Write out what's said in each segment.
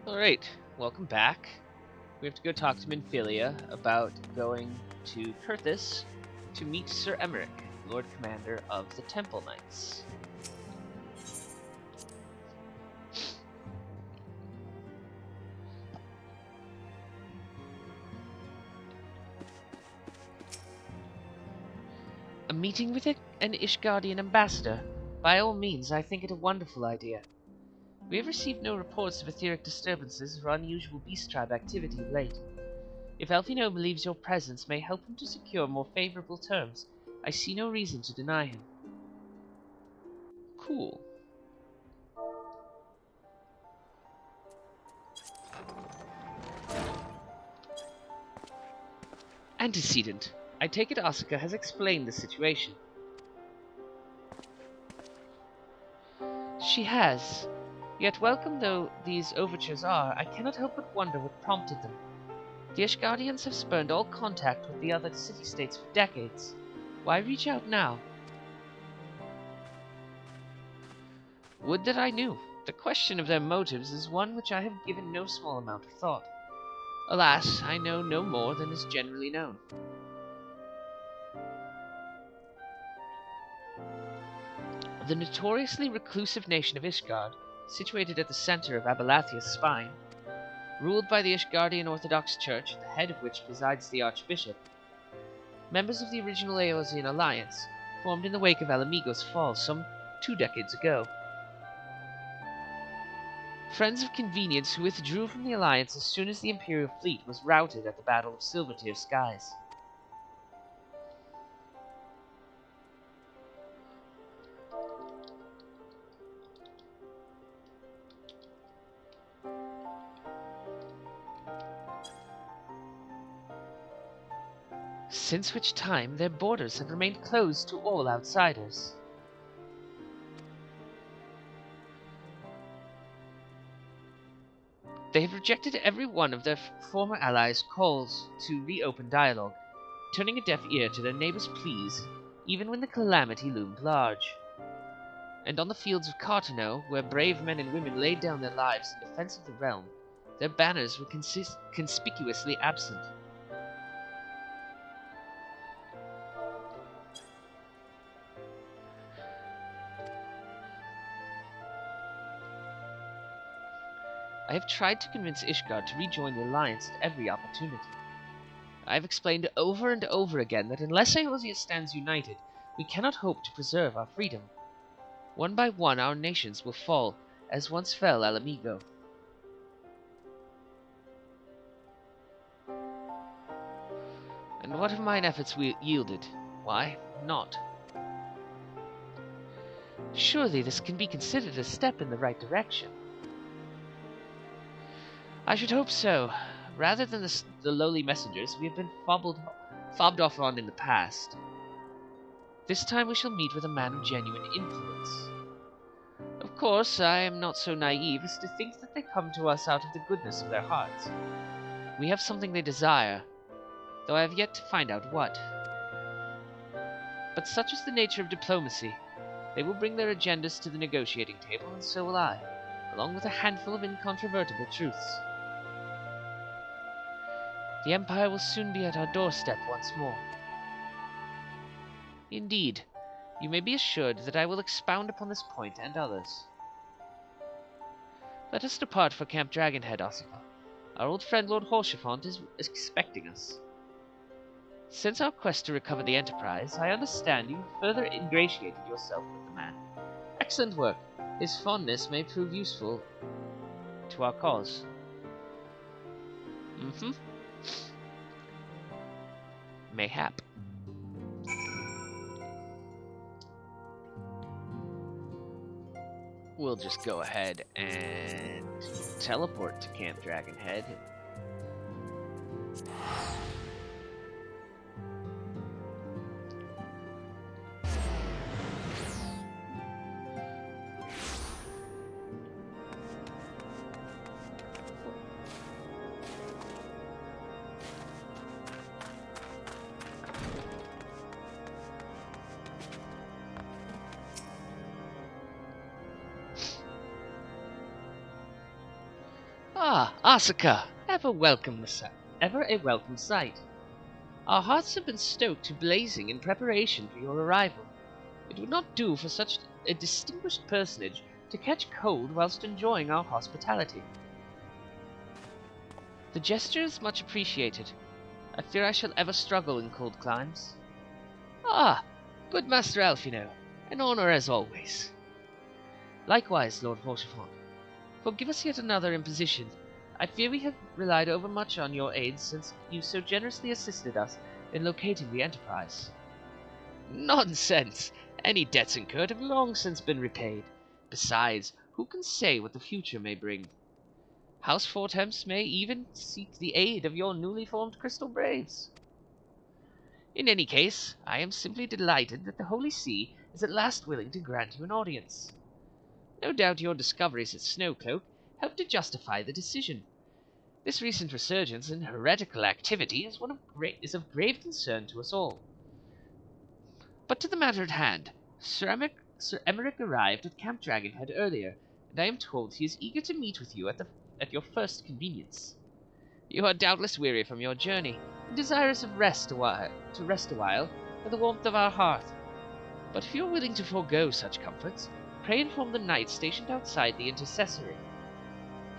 Alright, welcome back. We have to go talk to Minfilia about going to Kurthis to meet Sir Emmerich, Lord Commander of the Temple Knights. A meeting with an Ishgardian ambassador? By all means, I think it a wonderful idea. We have received no reports of etheric disturbances or unusual beast tribe activity of late. If Elfino believes your presence may help him to secure more favorable terms, I see no reason to deny him. Cool. Antecedent. I take it Asuka has explained the situation. She has. Yet welcome though these overtures are, I cannot help but wonder what prompted them. The Ishgardians have spurned all contact with the other city-states for decades. Why reach out now? Would that I knew. The question of their motives is one which I have given no small amount of thought. Alas, I know no more than is generally known. The notoriously reclusive nation of Ishgard, situated at the center of Abelathia's spine, ruled by the Ishgardian Orthodox Church, at the head of which presides the Archbishop, members of the original Eorzean Alliance, formed in the wake of Alamigo's fall some 2 decades ago. Friends of convenience who withdrew from the Alliance as soon as the Imperial fleet was routed at the Battle of Silvertear Skies. Since which time their borders have remained closed to all outsiders. They have rejected every one of their former allies' calls to reopen dialogue, turning a deaf ear to their neighbors' pleas even when the calamity loomed large. And on the fields of Cartano, where brave men and women laid down their lives in defense of the realm, their banners were conspicuously absent. I have tried to convince Ishgard to rejoin the Alliance at every opportunity. I have explained over and over again that unless Eorzea stands united, we cannot hope to preserve our freedom. One by one our nations will fall, as once fell Alamigo. And what have mine efforts yielded? Why, naught. Surely this can be considered a step in the right direction. I should hope so. Rather than the lowly messengers we have been fobbed off on in the past. This time we shall meet with a man of genuine influence. Of course, I am not so naive as to think that they come to us out of the goodness of their hearts. We have something they desire, though I have yet to find out what. But such is the nature of diplomacy. They will bring their agendas to the negotiating table, and so will I, along with a handful of incontrovertible truths. The Empire will soon be at our doorstep once more. Indeed, you may be assured that I will expound upon this point and others. Let us depart for Camp Dragonhead, Asuka. Our old friend Lord Horshafont is expecting us. Since our quest to recover the Enterprise, I understand you have further ingratiated yourself with the man. Excellent work. His fondness may prove useful to our cause. Mayhap. We'll just go ahead and teleport to Camp Dragonhead. Ah, Asuka! Ever a welcome sight. Our hearts have been stoked to blazing in preparation for your arrival. It would not do for such a distinguished personage to catch cold whilst enjoying our hospitality. The gesture is much appreciated. I fear I shall ever struggle in cold climes. Ah, good Master Alfino, an honour as always. Likewise, Lord Rochefort. Forgive us yet another imposition. I fear we have relied overmuch on your aid since you so generously assisted us in locating the Enterprise. Nonsense! Any debts incurred have long since been repaid. Besides, who can say what the future may bring? House Fortemps may even seek the aid of your newly formed Crystal Braves. In any case, I am simply delighted that the Holy See is at last willing to grant you an audience. No doubt your discoveries at Snowcloak helped to justify the decision. This recent resurgence in heretical activity is of grave concern to us all. But to the matter at hand, Sir Emmerich arrived at Camp Dragonhead earlier, and I am told he is eager to meet with you at your first convenience. You are doubtless weary from your journey, and desirous of rest a while by the warmth of our hearth. But if you are willing to forego such comforts, pray inform the knight stationed outside the intercessory.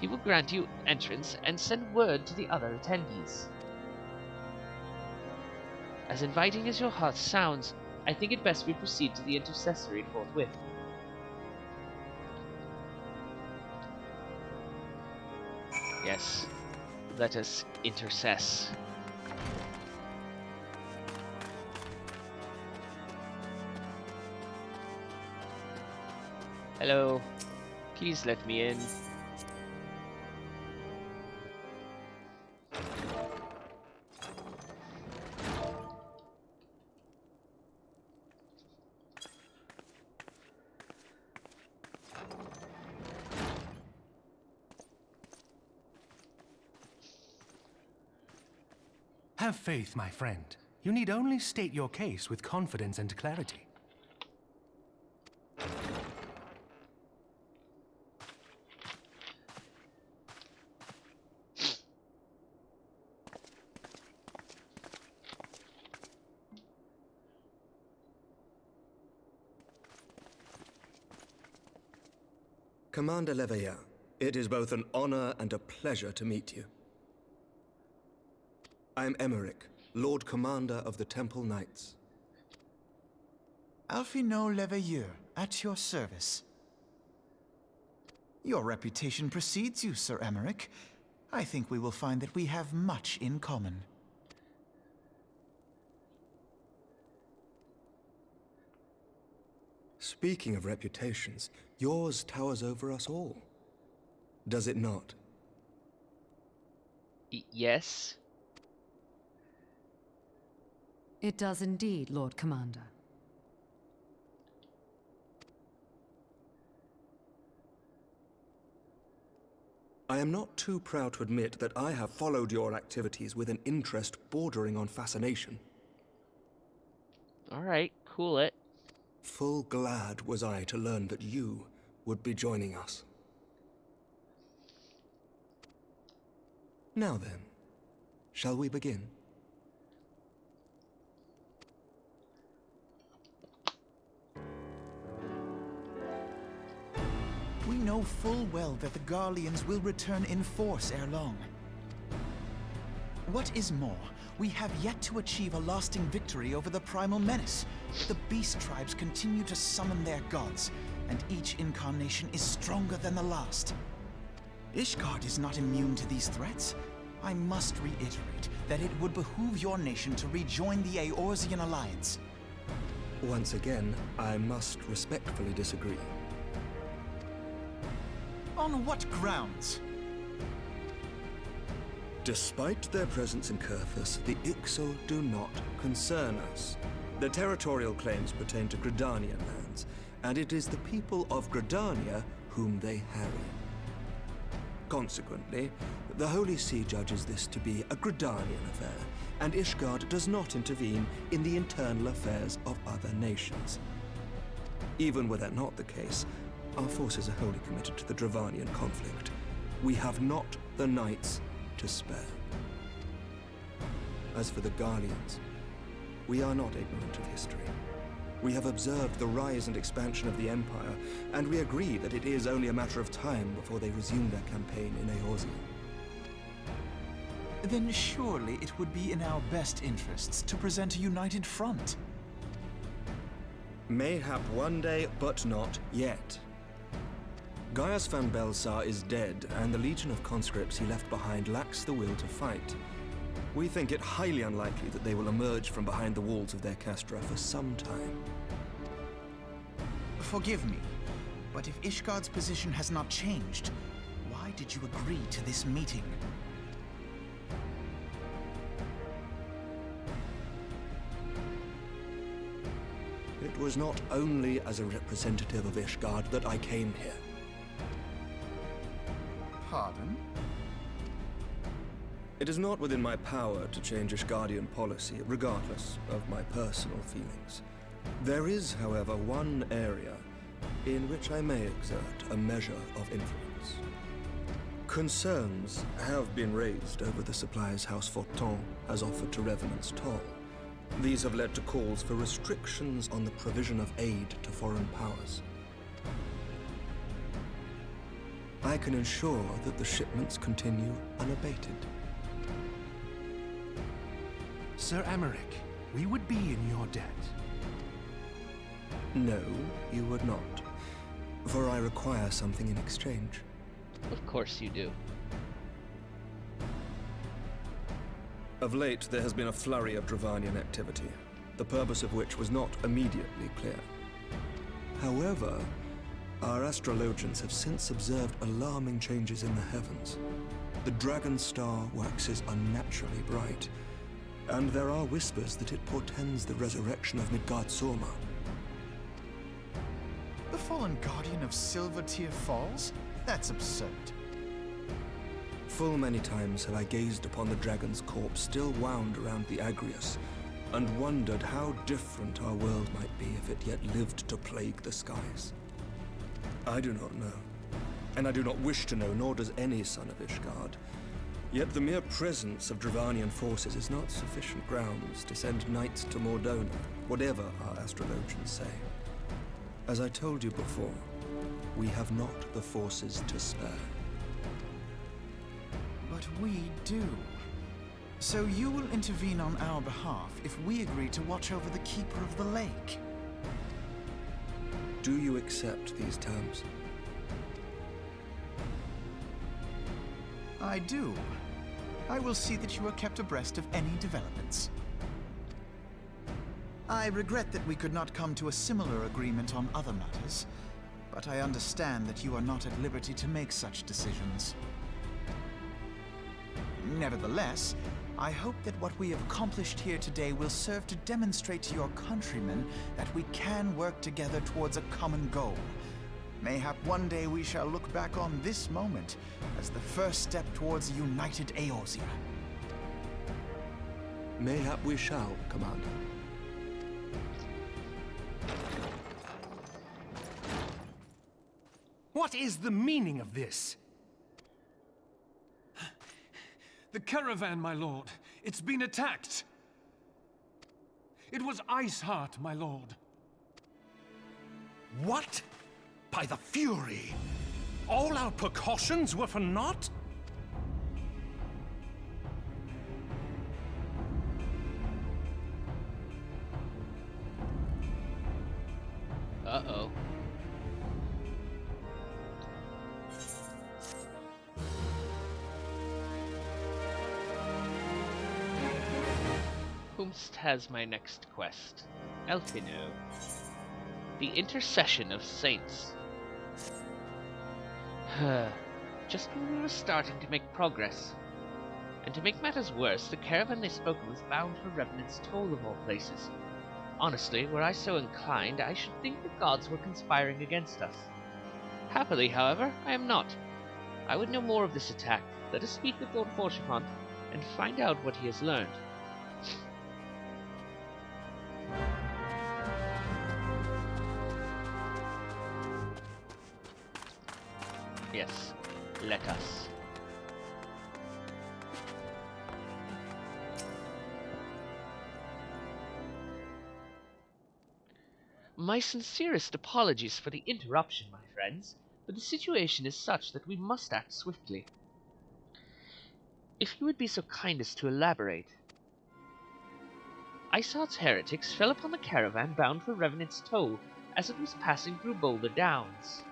He will grant you entrance and send word to the other attendees. As inviting as your heart sounds, I think it best we proceed to the intercessory forthwith. Yes, let us intercess. Hello, please let me in. Have faith, my friend. You need only state your case with confidence and clarity. Commander Leveilleur, it is both an honor and a pleasure to meet you. I am Emmerich, Lord Commander of the Temple Knights. Alfino Leveilleur, at your service. Your reputation precedes you, Sir Emmerich. I think we will find that we have much in common. Speaking of reputations, yours towers over us all. Does it not? Yes? It does indeed, Lord Commander. I am not too proud to admit that I have followed your activities with an interest bordering on fascination. Alright, cool it. Full glad was I to learn that you would be joining us. Now then, shall we begin? We know full well that the Garleans will return in force ere long. What is more, we have yet to achieve a lasting victory over the primal menace. The beast tribes continue to summon their gods, and each incarnation is stronger than the last. Ishgard is not immune to these threats. I must reiterate that it would behoove your nation to rejoin the Eorzean Alliance. Once again, I must respectfully disagree. On what grounds? Despite their presence in Kurthus, the Ixal do not concern us. Their territorial claims pertain to Gridanian lands, and it is the people of Gridania whom they harry. Consequently, the Holy See judges this to be a Gridanian affair, and Ishgard does not intervene in the internal affairs of other nations. Even were that not the case, our forces are wholly committed to the Dravanian conflict. We have not the knights to spare. As for the Guardians, we are not ignorant of history. We have observed the rise and expansion of the Empire, and we agree that it is only a matter of time before they resume their campaign in Eorzea. Then surely it would be in our best interests to present a united front. Mayhap one day, but not yet. Gaius van Belsar is dead, and the legion of conscripts he left behind lacks the will to fight. We think it highly unlikely that they will emerge from behind the walls of their castra for some time. Forgive me, but if Ishgard's position has not changed, why did you agree to this meeting? It was not only as a representative of Ishgard that I came here. Pardon? It is not within my power to change Ishgardian policy, regardless of my personal feelings. There is, however, one area in which I may exert a measure of influence. Concerns have been raised over the supplies House Fortin has offered to Revenant's Toll. These have led to calls for restrictions on the provision of aid to foreign powers. I can ensure that the shipments continue unabated. Sir Emmerich, we would be in your debt. No, you would not. For I require something in exchange. Of course you do. Of late, there has been a flurry of Dravanian activity, the purpose of which was not immediately clear. However, our astrologians have since observed alarming changes in the heavens. The dragon star waxes unnaturally bright, and there are whispers that it portends the resurrection of Midgard-Sorma. The fallen guardian of Silvertear Falls? That's absurd. Full many times have I gazed upon the dragon's corpse still wound around the Agrius, and wondered how different our world might be if it yet lived to plague the skies. I do not know, and I do not wish to know, nor does any son of Ishgard. Yet the mere presence of Dravanian forces is not sufficient grounds to send knights to Mordona, whatever our astrologians say. As I told you before, we have not the forces to spare. But we do. So you will intervene on our behalf if we agree to watch over the Keeper of the Lake. Do you accept these terms? I do. I will see that you are kept abreast of any developments. I regret that we could not come to a similar agreement on other matters, but I understand that you are not at liberty to make such decisions. Nevertheless, I hope that what we have accomplished here today will serve to demonstrate to your countrymen that we can work together towards a common goal. Mayhap one day we shall look back on this moment as the first step towards a united Eorzea. Mayhap we shall, Commander. What is the meaning of this? The caravan, my lord. It's been attacked. It was Iceheart, my lord. What? By the Fury? All our precautions were for naught? Uh-oh. Whomst has my next quest? Elfino. The Intercession of Saints. Just when we were starting to make progress. And to make matters worse, the caravan they spoke of was bound for Revenant's Toll of all places. Honestly, were I so inclined, I should think the gods were conspiring against us. Happily, however, I am not. I would know more of this attack. Let us speak with Lord Forchefont and find out what he has learned. Yes. Let us. My sincerest apologies for the interruption, my friends, but the situation is such that we must act swiftly. If you would be so kind as to elaborate. Iceheart's heretics fell upon the caravan bound for Revenant's Toll as it was passing through Boulder Downs.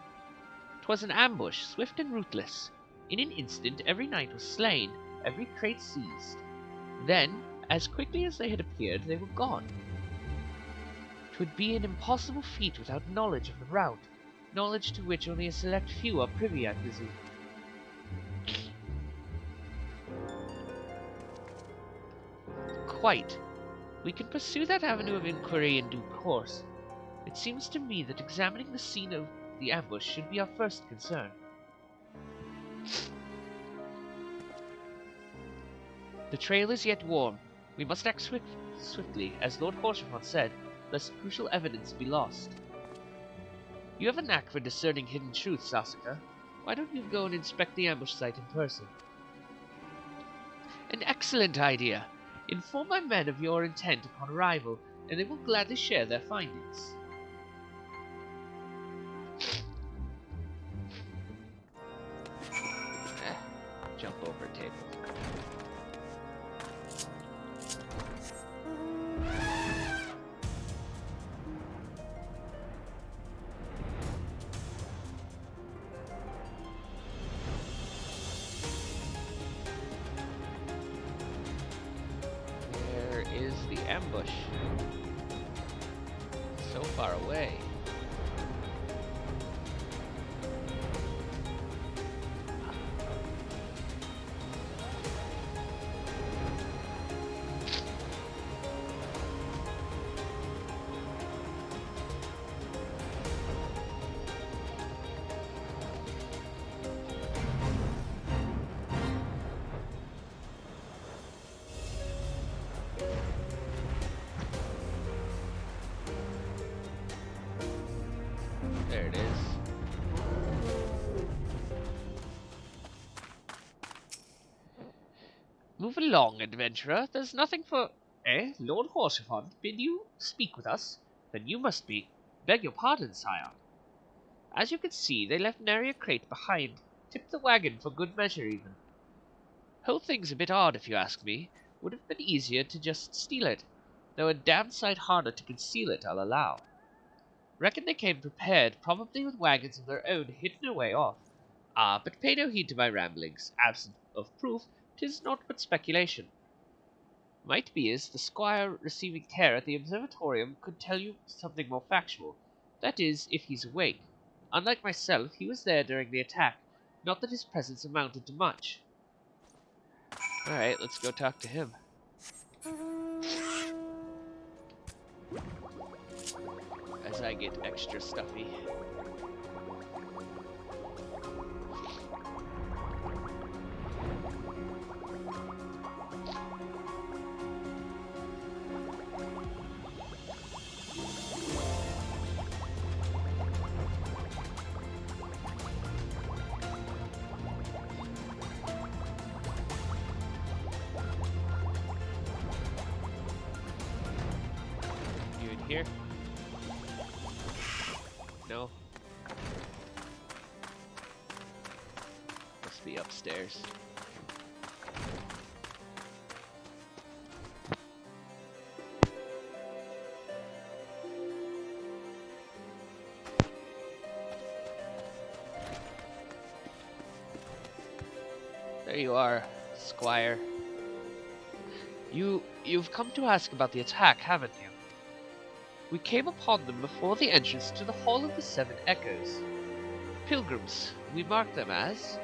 'Twas an ambush, swift and ruthless. In an instant every knight was slain, every crate seized. Then, as quickly as they had appeared, they were gone. 'Twould be an impossible feat without knowledge of the route, knowledge to which only a select few are privy, I presume. Quite. We can pursue that avenue of inquiry in due course. It seems to me that examining the scene of the ambush should be our first concern. The trail is yet warm. We must act swiftly, as Lord Horsefront said, lest crucial evidence be lost. You have a knack for discerning hidden truths, Asuka. Why don't you go and inspect the ambush site in person? An excellent idea. Inform my men of your intent upon arrival, and they will gladly share their findings. Jump over a table. Where is the ambush? So far away. There it is. Move along, adventurer. There's nothing for... Lord Horsefront bid you speak with us? Then you must be... Beg your pardon, sire. As you can see, they left nary a crate behind. Tipped the wagon for good measure, even. Whole thing's a bit odd, if you ask me. Would have been easier to just steal it. Though a damn sight harder to conceal it, I'll allow. Reckon they came prepared, probably with wagons of their own hidden away off. Ah, but pay no heed to my ramblings. Absent of proof, 'tis naught but speculation. Might be as the squire receiving care at the observatorium could tell you something more factual. That is, if he's awake. Unlike myself, he was there during the attack. Not that his presence amounted to much. Alright, let's go talk to him. As I get extra stuffy. You in here? No. Must be upstairs. There you are, Squire. You've come to ask about the attack, haven't you? We came upon them before the entrance to the Hall of the Seven Echoes. Pilgrims, we marked them as,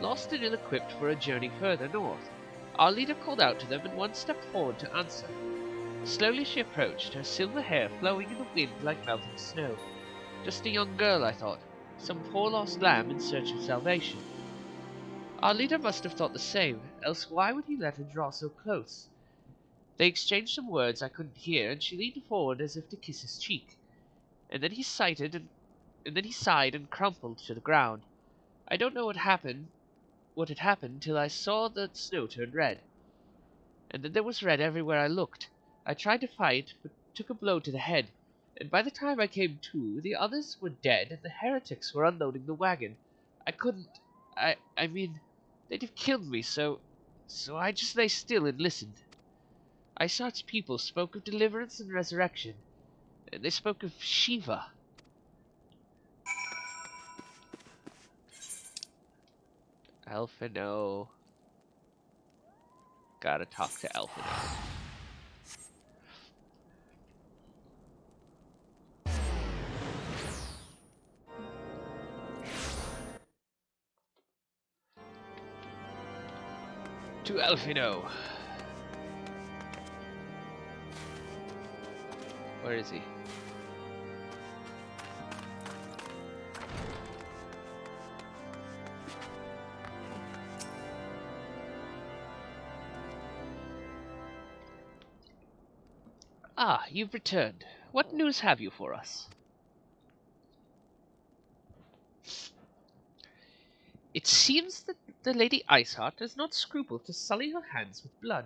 lost and ill-equipped for a journey further north. Our leader called out to them and one stepped forward to answer. Slowly she approached, her silver hair flowing in the wind like melting snow. Just a young girl, I thought, some poor lost lamb in search of salvation. Our leader must have thought the same, else why would he let her draw so close? They exchanged some words I couldn't hear, and she leaned forward as if to kiss his cheek. And then he sighed and crumpled to the ground. I don't know what happened, what had happened till I saw the snow turn red. And then there was red everywhere I looked. I tried to fight, but took a blow to the head, and by the time I came to, the others were dead and the heretics were unloading the wagon. I mean, they'd have killed me, so I just lay still and listened. Isart's people spoke of deliverance and resurrection, and they spoke of Shiva. Elfino. Gotta talk to Elfino. To Elfino. Where is he? Ah, you've returned. What news have you for us? It seems that the Lady Iceheart does not scruple to sully her hands with blood.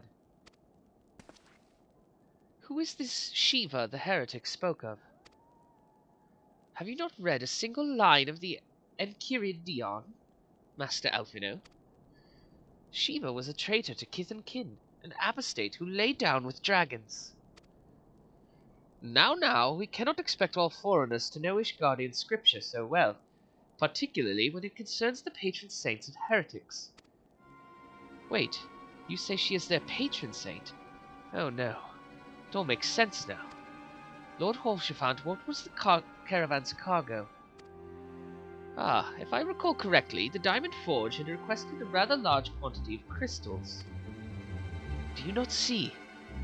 Who is this Shiva the heretic spoke of? Have you not read a single line of the Enchiridion, Master Elfino? Shiva was a traitor to kith and kin, an apostate who lay down with dragons. Now, we cannot expect all foreigners to know Ishgardian scripture so well, particularly when it concerns the patron saints of heretics. Wait, you say she is their patron saint? Oh no, it all makes sense now. Lord Holshafant, what was the caravan's cargo? Ah, if I recall correctly, the Diamond Forge had requested a rather large quantity of crystals. Do you not see?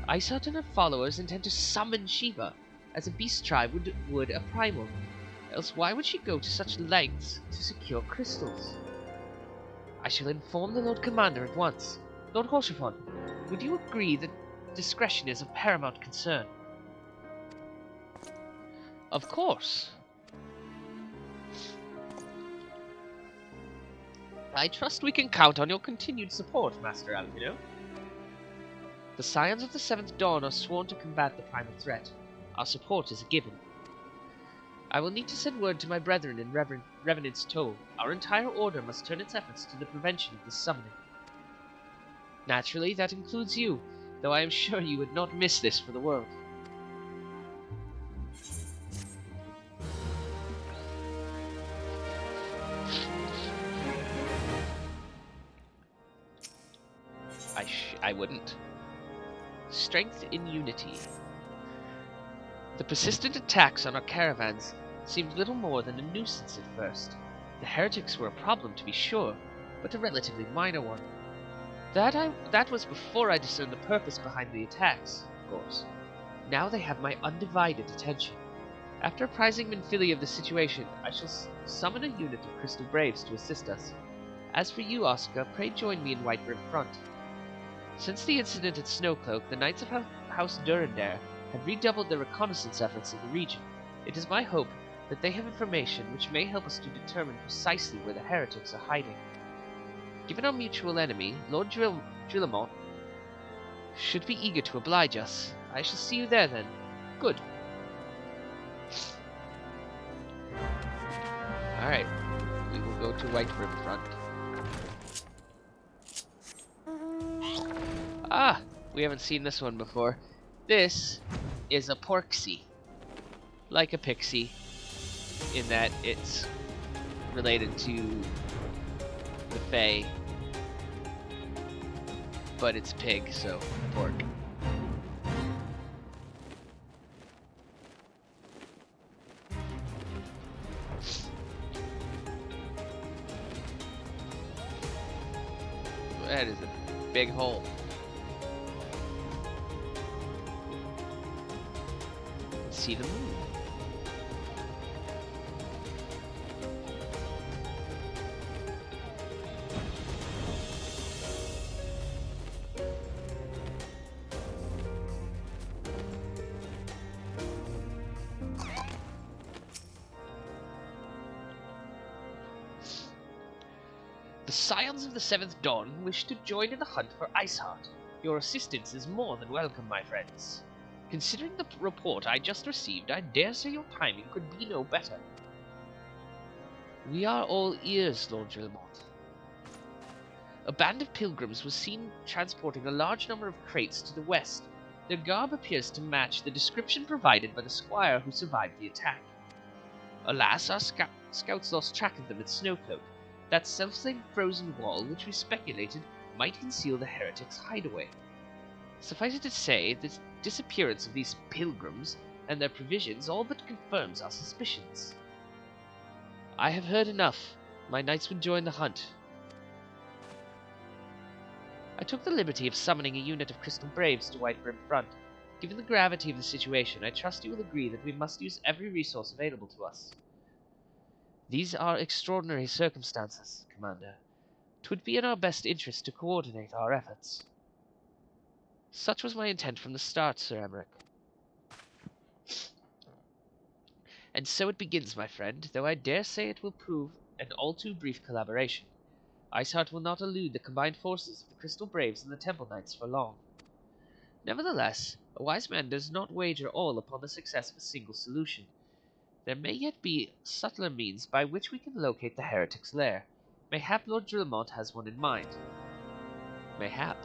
Isart and her followers intend to summon Shiva, as a beast tribe would a primal. Else why would she go to such lengths to secure crystals? I shall inform the Lord Commander at once. Lord Holshafant, would you agree that discretion is of paramount concern? Of course. I trust we can count on your continued support, Master Alpino. The Scions of the Seventh Dawn are sworn to combat the primal threat. Our support is a given. I will need to send word to my brethren in Revenant's Toll. Our entire order must turn its efforts to the prevention of this summoning. Naturally, that includes you, though I am sure you would not miss this for the world. I wouldn't. Strength in unity. The persistent attacks on our caravans seemed little more than a nuisance at first. The heretics were a problem, to be sure, but a relatively minor one. That was before I discerned the purpose behind the attacks, of course. Now they have my undivided attention. After apprising Minfili of the situation, I shall summon a unit of Crystal Braves to assist us. As for you, Oscar, pray join me in Whiterim Front. Since the incident at Snowcloak, the Knights of House Durandare have redoubled their reconnaissance efforts in the region. It is my hope that they have information which may help us to determine precisely where the heretics are hiding. Given our mutual enemy, Lord Drillamont should be eager to oblige us. I shall see you there then. Good. Alright, we will go to Whiterim Front. Ah, we haven't seen this one before. This is a Porksy. Like a pixie, in that it's related to the Fae, but it's pig, so pork. That is a big hole. See the moon. The Scions of the Seventh Dawn wish to join in the hunt for Iceheart. Your assistance is more than welcome, my friends. Considering the report I just received, I dare say your timing could be no better. We are all ears, Lord Drillemont. A band of pilgrims was seen transporting a large number of crates to the west. Their garb appears to match the description provided by the squire who survived the attack. Alas, our scouts lost track of them at Snowcloak, that selfsame frozen wall which we speculated might conceal the heretics' hideaway. Suffice it to say, the disappearance of these pilgrims and their provisions all but confirms our suspicions. I have heard enough. My knights would join the hunt. I took the liberty of summoning a unit of Crystal Braves to Whitebrim Front. Given the gravity of the situation, I trust you will agree that we must use every resource available to us. These are extraordinary circumstances, Commander. 'Twould be in our best interest to coordinate our efforts. Such was my intent from the start, Sir Emmerich. And so it begins, my friend, though I dare say it will prove an all too brief collaboration. Iceheart will not elude the combined forces of the Crystal Braves and the Temple Knights for long. Nevertheless, a wise man does not wager all upon the success of a single solution. There may yet be subtler means by which we can locate the heretic's lair. Mayhap Lord Drillemont has one in mind. Mayhap.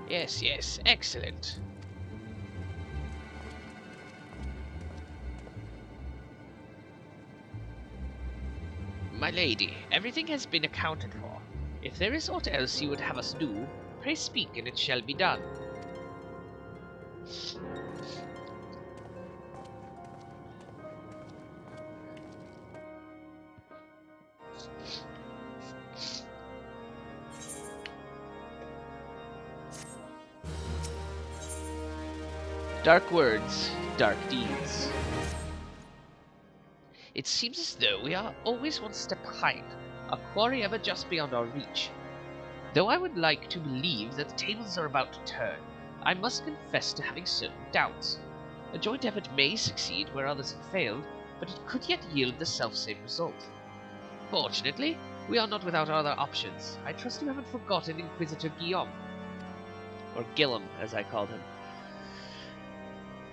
Yes, yes, excellent. My lady, everything has been accounted for. If there is aught else you would have us do, pray speak and it shall be done. Dark words, dark deeds. It seems as though we are always one step behind, a quarry ever just beyond our reach. Though I would like to believe that the tables are about to turn, I must confess to having certain doubts. A joint effort may succeed where others have failed, but it could yet yield the selfsame result. Fortunately, we are not without other options. I trust you haven't forgotten Inquisitor Guillaume. Or Gillum, as I called him.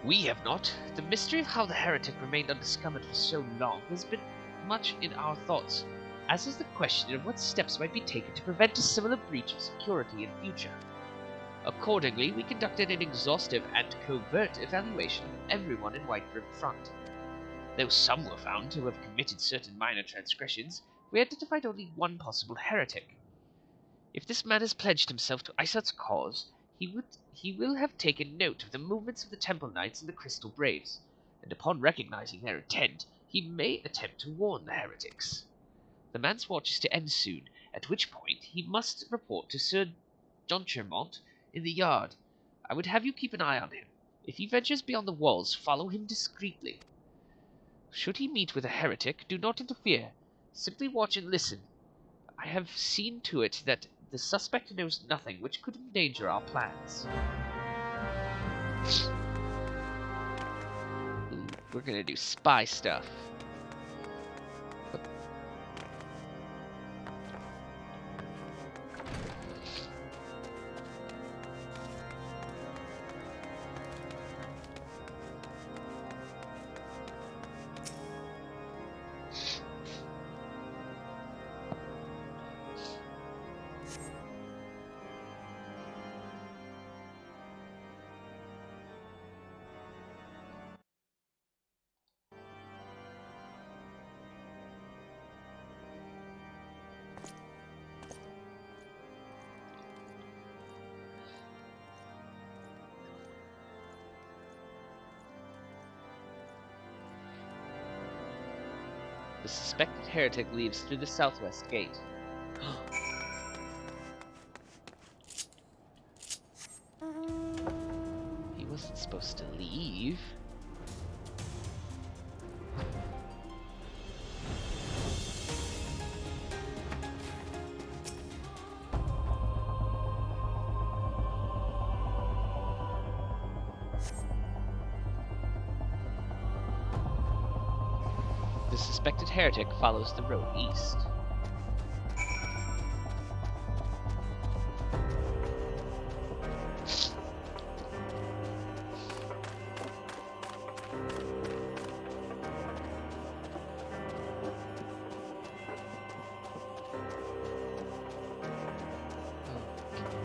We have not. The mystery of how the heretic remained undiscovered for so long has been much in our thoughts, as is the question of what steps might be taken to prevent a similar breach of security in future. Accordingly, we conducted an exhaustive and covert evaluation of everyone in Whitebrim Front. Though some were found to have committed certain minor transgressions, we identified only one possible heretic. If this man has pledged himself to Iceheart's cause, he will have taken note of the movements of the Temple Knights and the Crystal Braves, and upon recognizing their intent, he may attempt to warn the heretics. The man's watch is to end soon, at which point he must report to Sir Jonchermont in the yard. I would have you keep an eye on him. If he ventures beyond the walls, follow him discreetly. Should he meet with a heretic, do not interfere. Simply watch and listen. I have seen to it that the suspect knows nothing which could endanger our plans. Ooh, we're gonna do spy stuff. The suspected heretic leaves through the southwest gate. He wasn't supposed to leave. The suspected heretic follows the road east.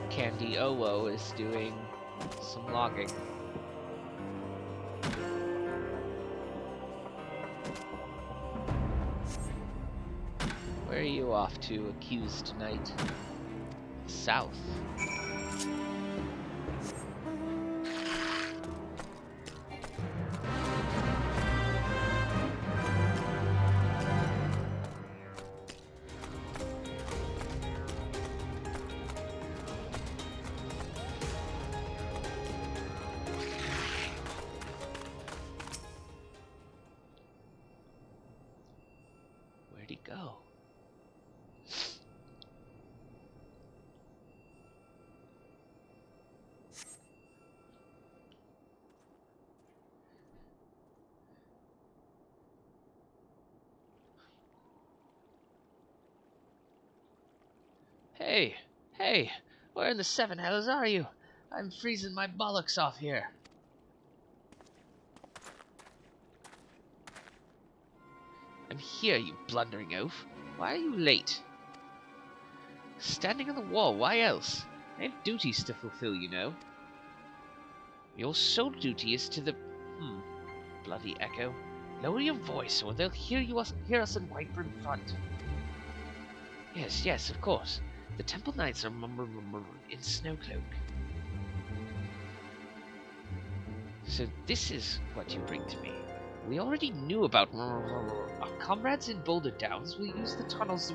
Candy Owo is doing some logging. Where are you off to, accused tonight? South. Where'd he go? Hey, where in the seven hells are you? I'm freezing my bollocks off here. I'm here, you blundering oaf. Why are you late? Standing on the wall, why else? I have duties to fulfill, you know. Your sole duty is to the... bloody echo. Lower your voice, or they'll hear us and wiper in front. Yes, of course. The Temple Knights are in Snowcloak. So this is what you bring to me. We already knew about our comrades in Boulder Downs will use the tunnels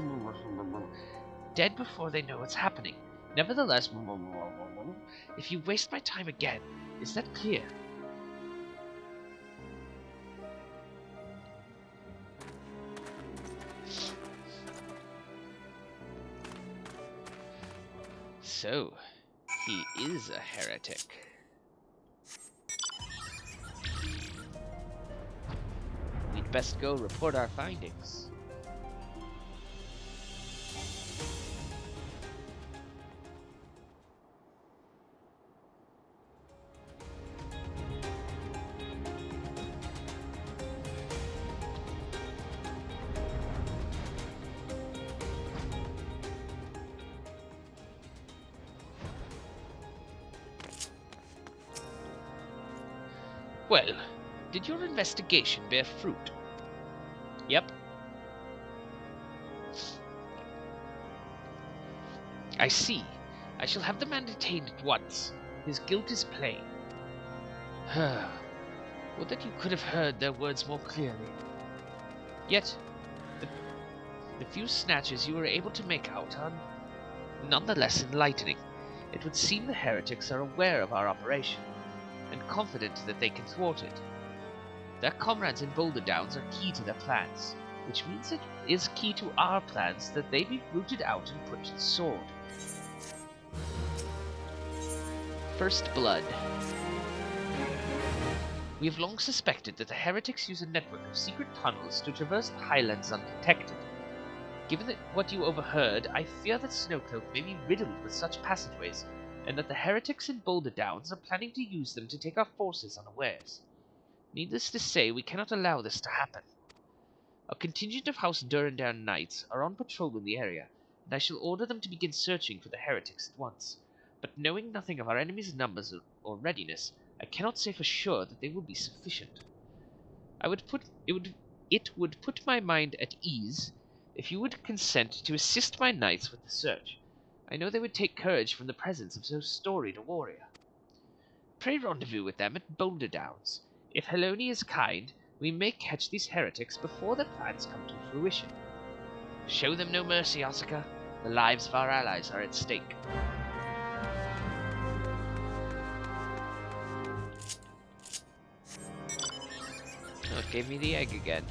dead before they know what's happening. Nevertheless, if you waste my time again, is that clear? So, he is a heretic. We'd best go report our findings. Well, did your investigation bear fruit? Yep. I see. I shall have the man detained at once. His guilt is plain. Would that you could have heard their words more clearly. Yet, the few snatches you were able to make out are nonetheless enlightening. It would seem the heretics are aware of our operation, and confident that they can thwart it. Their comrades in Boulder Downs are key to their plans, which means it is key to our plans that they be rooted out and put to the sword. First Blood. We have long suspected that the heretics use a network of secret tunnels to traverse the highlands undetected. Given what you overheard, I fear that Snowcloak may be riddled with such passageways, and that the heretics in Boulder Downs are planning to use them to take our forces unawares. Needless to say, we cannot allow this to happen. A contingent of House Durandar Knights are on patrol in the area, and I shall order them to begin searching for the heretics at once. But knowing nothing of our enemy's numbers or readiness, I cannot say for sure that they will be sufficient. It would put my mind at ease if you would consent to assist my knights with the search. I know they would take courage from the presence of so storied a warrior. Pray rendezvous with them at Boulder Downs. If Heloni is kind, we may catch these heretics before their plans come to fruition. Show them no mercy, Asuka. The lives of our allies are at stake. gave me the egg again.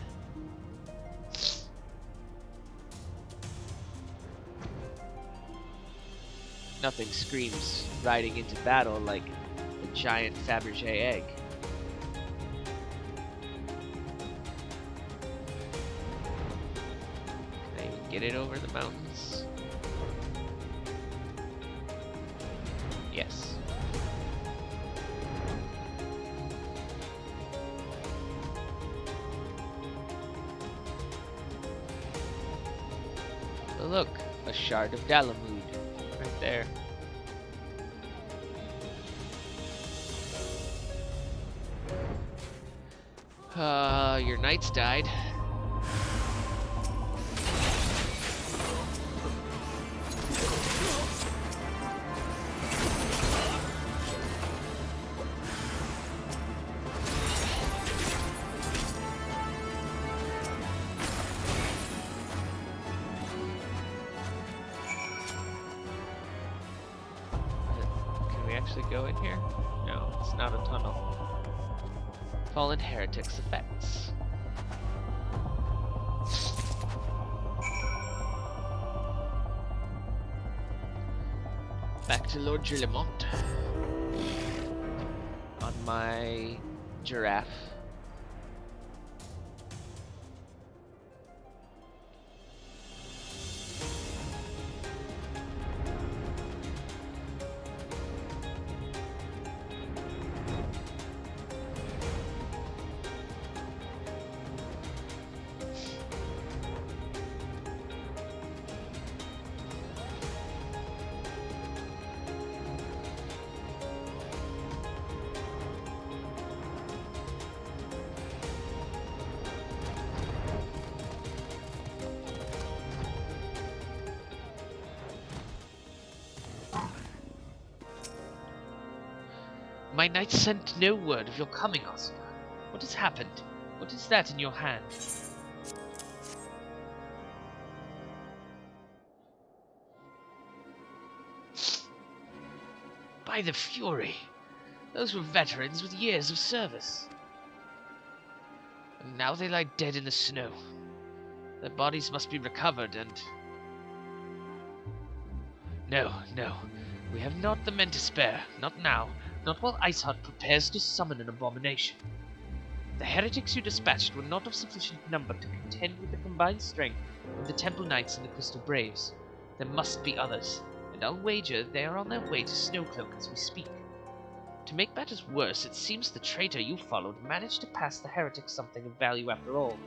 Nothing screams riding into battle like a giant Fabergé egg. Can I even get it over the mountains? Yes. Oh, look, a shard of Dalamud right there. Your knights died. Can we actually go in here? No, it's not a tunnel. Fallen Heretics effects. Back to Lord Gillemont on my giraffe. My knights sent no word of your coming, Oscar. What has happened? What is that in your hand? By the Fury! Those were veterans with years of service. And now they lie dead in the snow. Their bodies must be recovered and... No, no. We have not the men to spare. Not now. Not while Iceheart prepares to summon an abomination. The heretics you dispatched were not of sufficient number to contend with the combined strength of the Temple Knights and the Crystal Braves. There must be others, and I'll wager they are on their way to Snowcloak as we speak. To make matters worse, it seems the traitor you followed managed to pass the heretics something of value after all.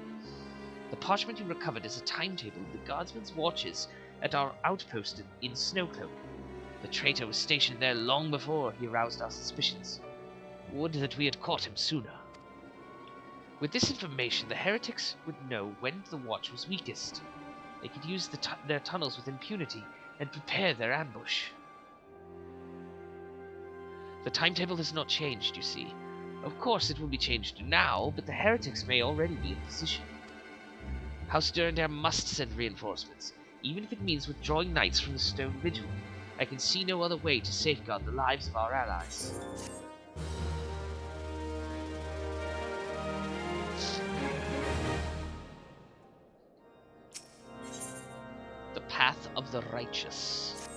The parchment you recovered is a timetable of the guardsman's watches at our outpost in Snowcloak. The traitor was stationed there long before he aroused our suspicions. Would that we had caught him sooner. With this information, the heretics would know when the watch was weakest. They could use their tunnels with impunity and prepare their ambush. The timetable has not changed, you see. Of course it will be changed now, but the heretics may already be in position. House Durandare must send reinforcements, even if it means withdrawing knights from the Stone Vigil. I can see no other way to safeguard the lives of our allies. The path of the righteous.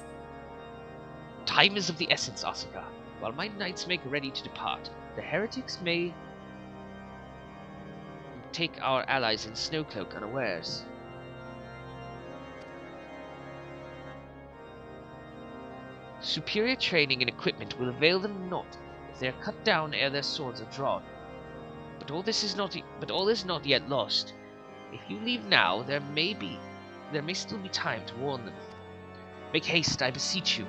Time is of the essence, Asuka. While my knights make ready to depart, the heretics may take our allies in Snowcloak unawares. Superior training and equipment will avail them not if they are cut down ere their swords are drawn. But all is not yet lost. If you leave now, there may still be time to warn them. Make haste, I beseech you.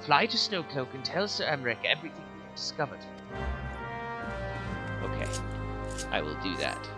Fly to Snowcloak and tell Sir Amrek everything we have discovered. Okay, I will do that.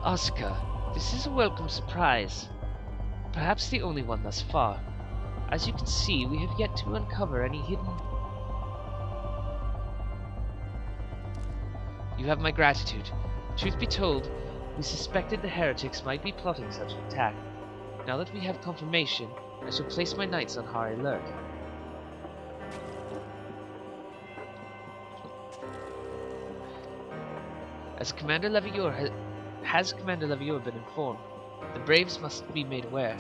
Oscar, this is a welcome surprise. Perhaps the only one thus far. As you can see, we have yet to uncover any hidden... You have my gratitude. Truth be told, we suspected the heretics might be plotting such an attack. Now that we have confirmation, I shall place my knights on high alert. Has Commander Levieur been informed? The Braves must be made aware.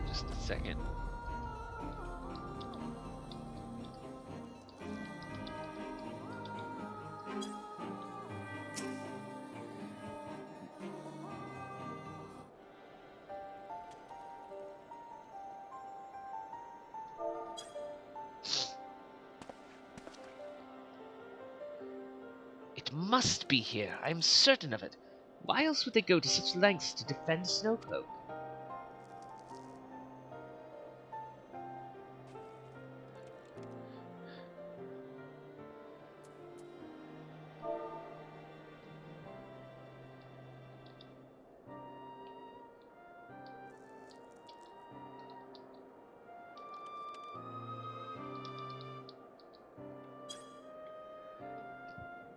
Just a second. It must be here. I am certain of it. Why else would they go to such lengths to defend Snowcloak?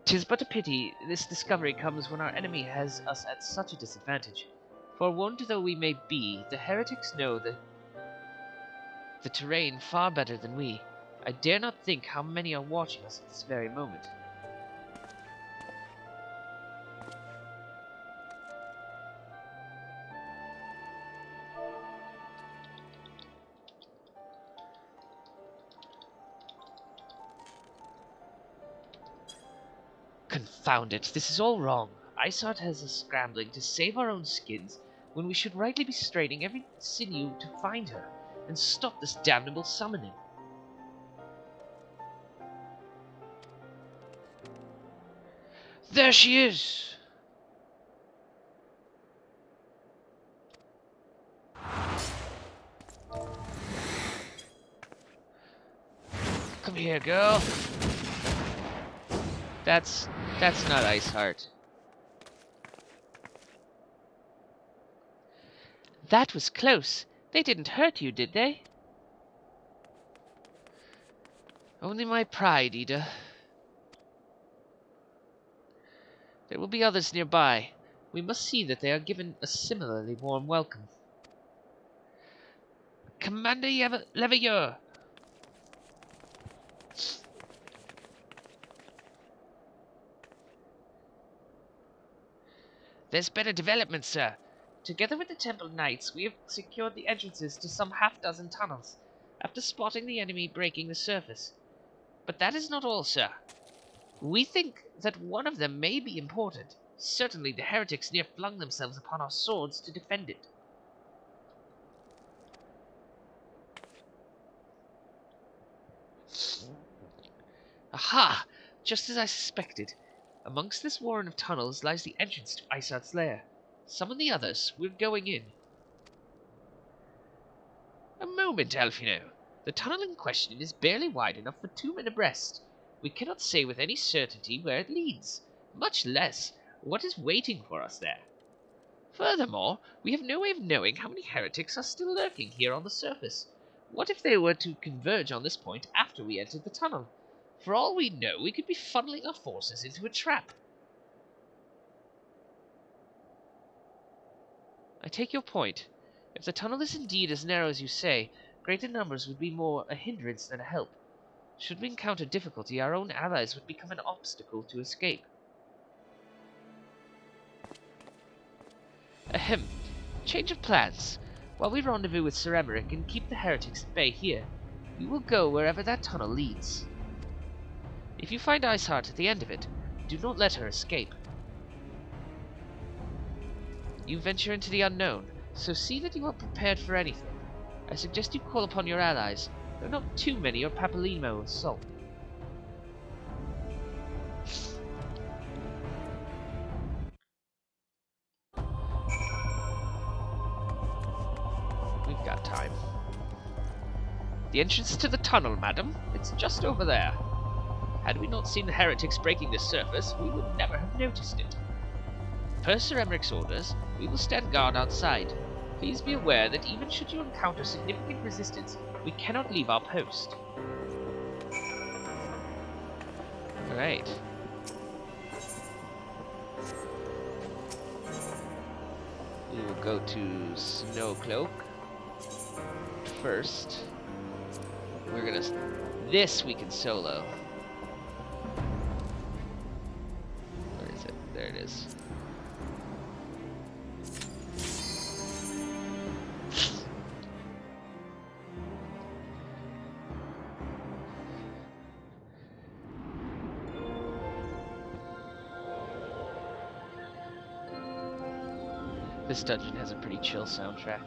Tis but a pity this discovery comes when our enemy has us at such a disadvantage. Forewarned though we may be, the heretics know the terrain far better than we. I dare not think how many are watching us at this very moment. Confound it, this is all wrong. Isart has us scrambling to save our own skins when we should rightly be straining every sinew to find her and stop this damnable summoning. There she is! Come here, girl. That's not Iceheart. That was close. They didn't hurt you, did they? Only my pride, Ida. There will be others nearby. We must see that they are given a similarly warm welcome. Commander Levieur! There's been a development, sir. Together with the Temple Knights, we have secured the entrances to some half-dozen tunnels, after spotting the enemy breaking the surface. But that is not all, sir. We think that one of them may be important. Certainly the heretics near flung themselves upon our swords to defend it. Aha! Just as I suspected. Amongst this warren of tunnels lies the entrance to Isart's lair. Summon the others. We're going in. A moment, Alfino. The tunnel in question is barely wide enough for 2 men abreast. We cannot say with any certainty where it leads, much less what is waiting for us there. Furthermore, we have no way of knowing how many heretics are still lurking here on the surface. What if they were to converge on this point after we entered the tunnel? For all we know, we could be funneling our forces into a trap. I take your point. If the tunnel is indeed as narrow as you say, greater numbers would be more a hindrance than a help. Should we encounter difficulty, our own allies would become an obstacle to escape. Ahem. Change of plans. While we rendezvous with Sir Emmerich and keep the heretics at bay here, we will go wherever that tunnel leads. If you find Iceheart at the end of it, do not let her escape. You venture into the unknown, so see that you are prepared for anything. I suggest you call upon your allies, though not too many or Papalymo will sulk. The entrance to the tunnel, madam. It's just over there. Had we not seen the heretics breaking the surface, we would never have noticed it. Per Sir Emmerich's orders, we will stand guard outside. Please be aware that even should you encounter significant resistance, we cannot leave our post. Alright. We will go to Snowcloak first. We're gonna... This we can solo. Where is it? There it is. This dungeon has a pretty chill soundtrack.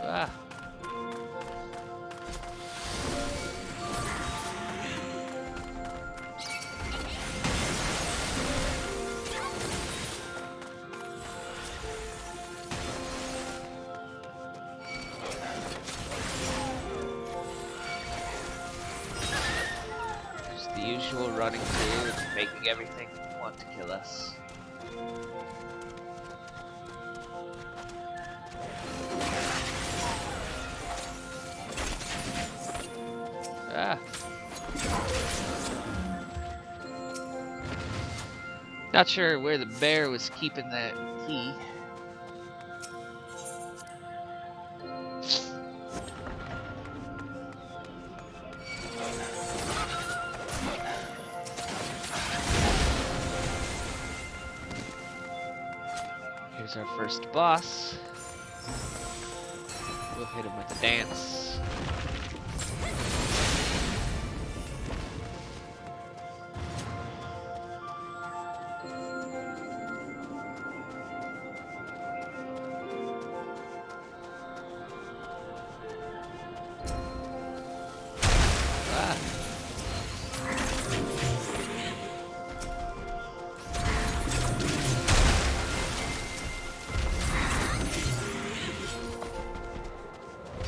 Ah. Just the usual running through and making everything want to kill us. Ah. Not sure where the bear was keeping that key. Here's our first boss. We'll hit him with a dance.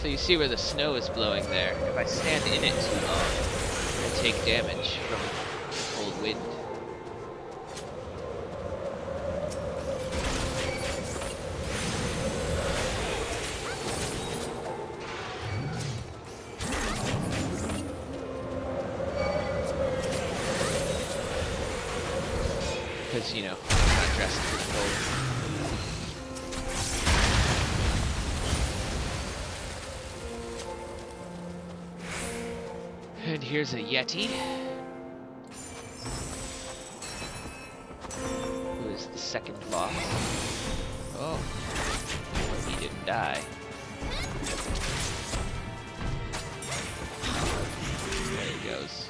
So you see where the snow is blowing there. If I stand in it too long, I take damage from the cold wind. Because, you know, I'm not dressed for the cold. And here's a Yeti, who is the second boss. Oh, he didn't die. There he goes.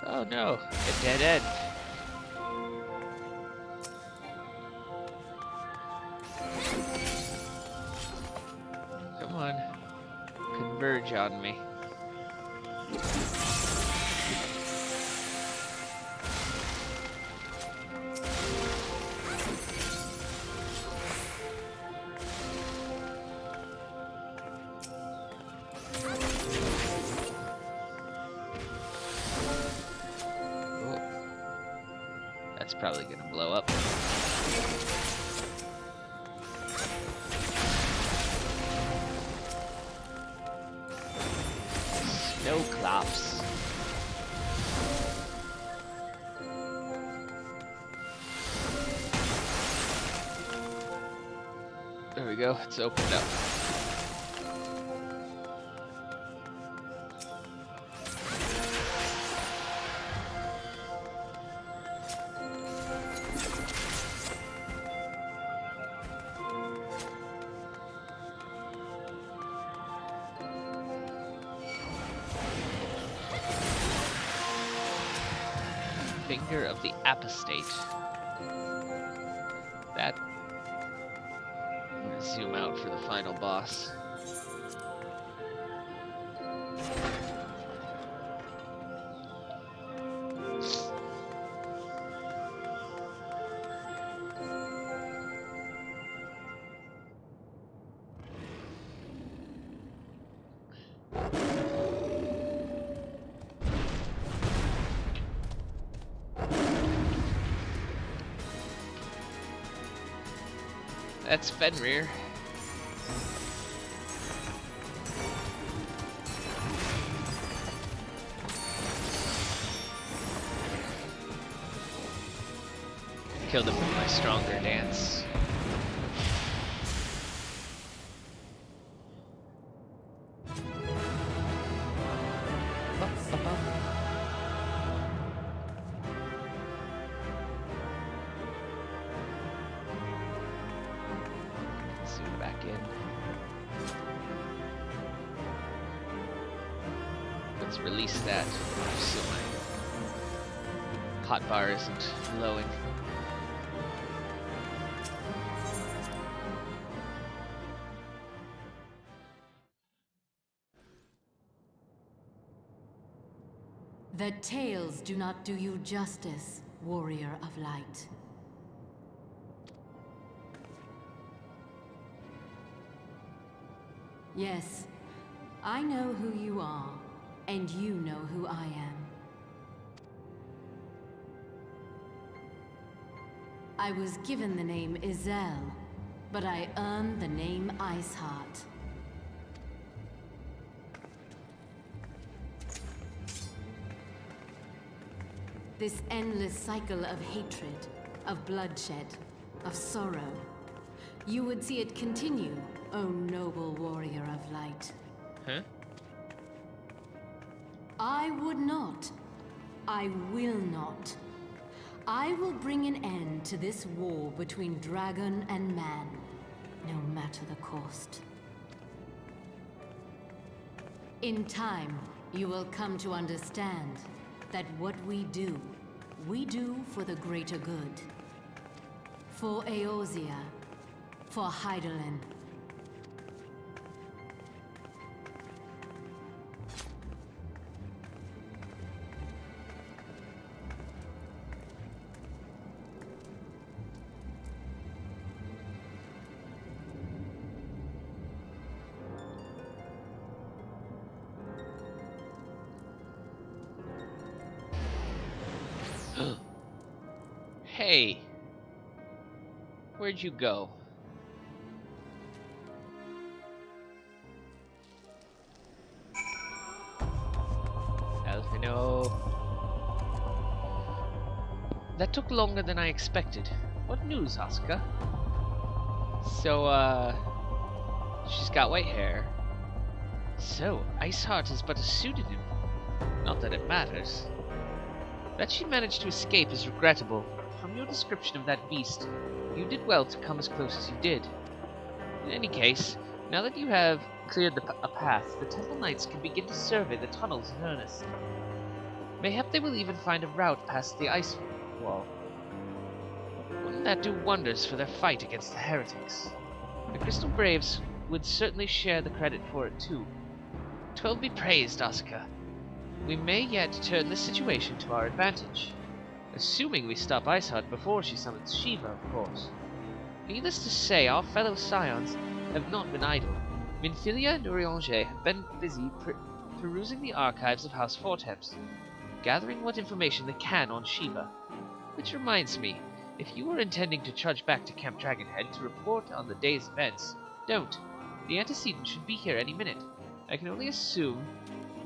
Oh no, a dead end. Come on, converge on me. That's probably gonna blow up. we go. It's opened up. Finger of the Apostate. That. I'm gonna zoom out for the final boss. That's Fenrir. Killed him with my stronger dance. Zoom back in. Let's release that so my hotbar isn't glowing. The tales do not do you justice, warrior of light. Yes, I know who you are, and you know who I am. I was given the name Izel, but I earned the name Iceheart. This endless cycle of hatred, of bloodshed, of sorrow. You would see it continue, O noble warrior of light. Huh? I would not. I will not. I will bring an end to this war between dragon and man, no matter the cost. In time, you will come to understand that what we do for the greater good. For Eorzea, for Hydaelyn. Hey, where'd you go? Alphino. That took longer than I expected. What news, Asuka? So, she's got white hair. So, Iceheart is but a pseudonym. Not that it matters. That she managed to escape is regrettable. From your description of that beast, you did well to come as close as you did. In any case, now that you have cleared a path, the Temple Knights can begin to survey the tunnels in earnest. Mayhap they will even find a route past the ice wall. Wouldn't that do wonders for their fight against the Heretics? The Crystal Braves would certainly share the credit for it too. 'Twill be praised, Asuka. We may yet turn this situation to our advantage. Assuming we stop Iceheart before she summons Shiva, of course. Needless to say, our fellow Scions have not been idle. Minfilia and Urianger have been busy perusing the archives of House Fortemps, gathering what information they can on Shiva. Which reminds me, if you were intending to trudge back to Camp Dragonhead to report on the day's events, don't. The antecedent should be here any minute. I can only assume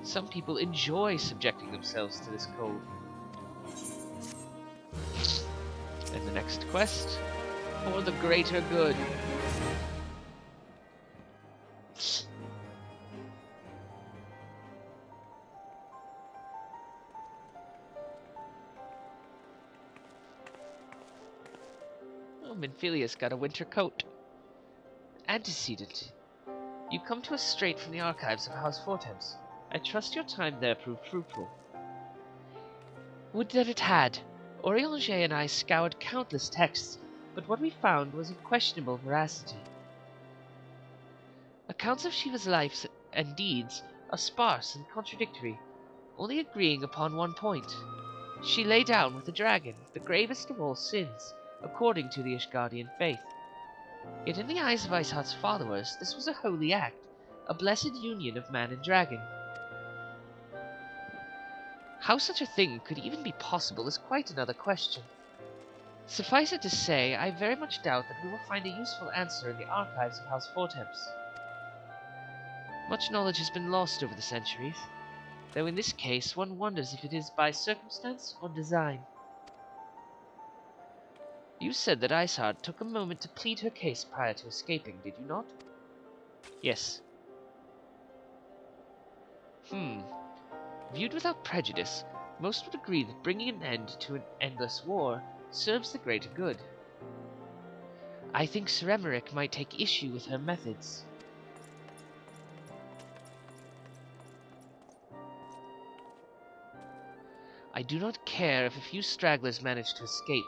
some people enjoy subjecting themselves to this cold. And the next quest, for the greater good. Minfilia's got a winter coat. Antecedent. You come to us straight from the archives of House Fortemps. I trust your time there proved fruitful. Would that it had. Orianger and I scoured countless texts, but what we found was of questionable veracity. Accounts of Shiva's life and deeds are sparse and contradictory, only agreeing upon one point. She lay down with the dragon, the gravest of all sins, according to the Ishgardian faith. Yet in the eyes of Iceheart's followers, this was a holy act, a blessed union of man and dragon. How such a thing could even be possible is quite another question. Suffice it to say, I very much doubt that we will find a useful answer in the archives of House Fortemps. Much knowledge has been lost over the centuries, though in this case one wonders if it is by circumstance or design. You said that Iceheart took a moment to plead her case prior to escaping, did you not? Yes. Viewed without prejudice, most would agree that bringing an end to an endless war serves the greater good. I think Sir Emmerich might take issue with her methods. I do not care if a few stragglers manage to escape.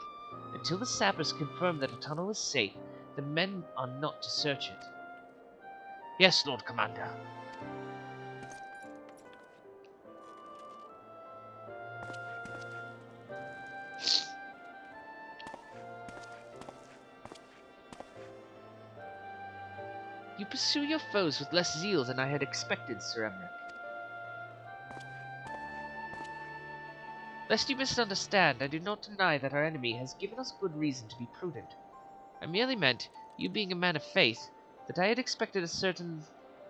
Until the sappers confirm that a tunnel is safe, the men are not to search it. Yes, Lord Commander. You pursue your foes with less zeal than I had expected, Sir Emmerich. Lest you misunderstand, I do not deny that our enemy has given us good reason to be prudent. I merely meant, you being a man of faith, that I had expected a certain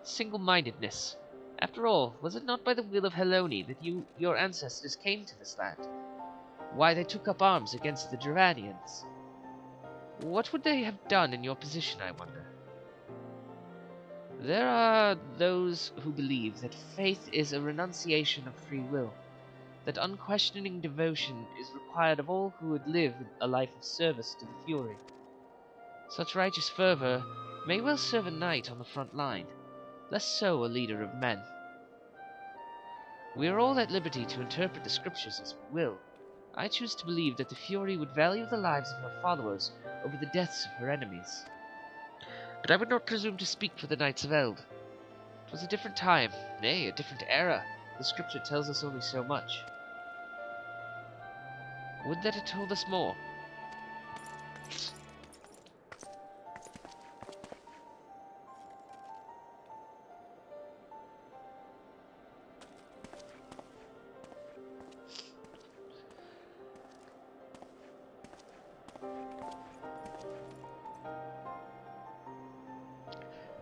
single-mindedness. After all, was it not by the will of Heloni that your ancestors came to this land? Why they took up arms against the Duranians? What would they have done in your position, I wonder? There are those who believe that faith is a renunciation of free will, that unquestioning devotion is required of all who would live a life of service to the Fury. Such righteous fervor may well serve a knight on the front line, less so a leader of men. We are all at liberty to interpret the scriptures as we will. I choose to believe that the Fury would value the lives of her followers over the deaths of her enemies. But I would not presume to speak for the Knights of Eld. It was a different time, nay, a different era. The scripture tells us only so much. Would that it told us more.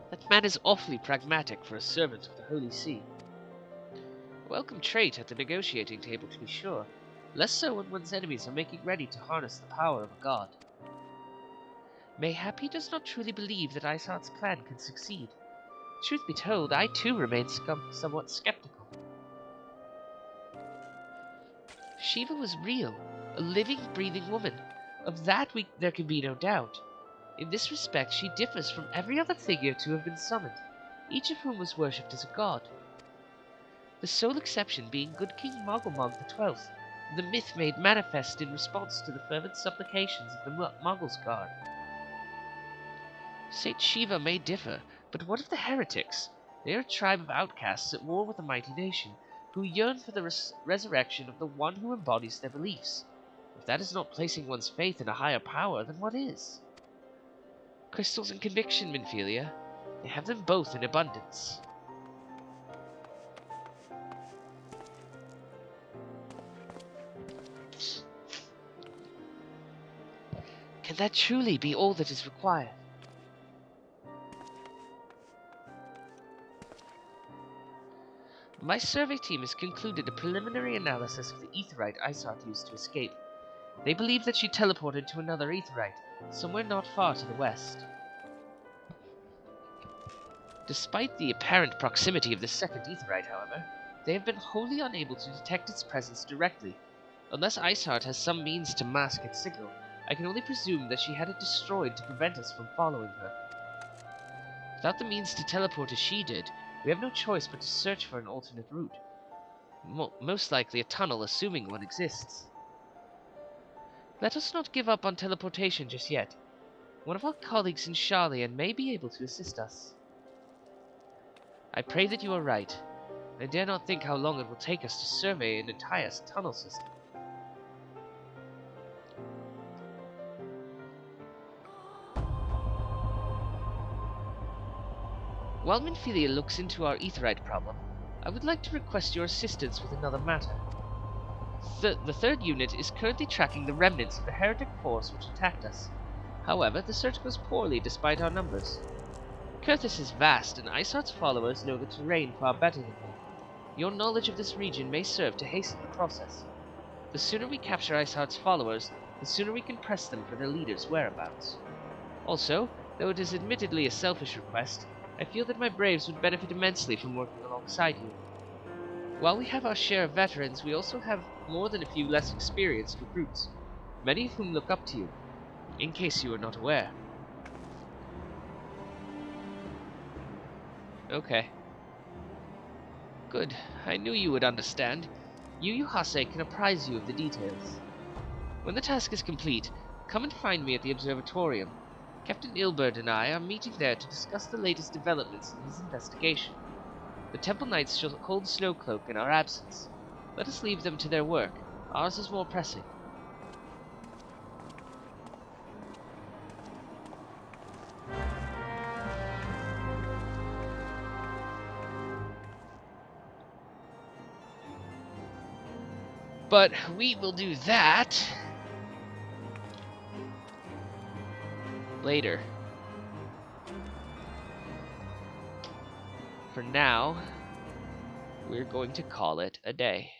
That man is awfully pragmatic for a servant of the Holy See. A welcome trait at the negotiating table, to be sure. Less so when one's enemies are making ready to harness the power of a god. Mayhap he does not truly believe that Iceheart's plan can succeed. Truth be told, I too remain somewhat skeptical. Shiva was real, a living, breathing woman. Of that there can be no doubt. In this respect, she differs from every other figure to have been summoned, each of whom was worshipped as a god. The sole exception being good King Mogglmog XII, the myth made manifest in response to the fervent supplications of the Moggle's guard. Saint Shiva may differ, but what of the Heretics? They are a tribe of outcasts at war with a mighty nation, who yearn for the resurrection of the one who embodies their beliefs. If that is not placing one's faith in a higher power, then what is? Crystals and conviction, Minfilia. They have them both in abundance. Can that truly be all that is required? My survey team has concluded a preliminary analysis of the aetheryte Iceheart used to escape. They believe that she teleported to another aetheryte, somewhere not far to the west. Despite the apparent proximity of the second aetheryte, however, they have been wholly unable to detect its presence directly. Unless Iceheart has some means to mask its signal, I can only presume that she had it destroyed to prevent us from following her. Without the means to teleport as she did, we have no choice but to search for an alternate route. Most likely a tunnel, assuming one exists. Let us not give up on teleportation just yet. One of our colleagues in Charlian may be able to assist us. I pray that you are right. I dare not think how long it will take us to survey an entire tunnel system. While Minfilia looks into our aetheryte problem, I would like to request your assistance with another matter. The third unit is currently tracking the remnants of the heretic force which attacked us. However, the search goes poorly despite our numbers. Kurthus is vast, and Iceheart's followers know the terrain far better than me. Your knowledge of this region may serve to hasten the process. The sooner we capture Iceheart's followers, the sooner we can press them for their leader's whereabouts. Also, though it is admittedly a selfish request, I feel that my braves would benefit immensely from working alongside you. While we have our share of veterans, we also have more than a few less experienced recruits, many of whom look up to you, in case you are not aware. Okay. Good. I knew you would understand. Yu Hase can apprise you of the details. When the task is complete, come and find me at the observatorium. Captain Ilbert and I are meeting there to discuss the latest developments in his investigation. The Temple Knights shall hold Snowcloak in our absence. Let us leave them to their work. Ours is more pressing. But we will do that later. For now, we're going to call it a day.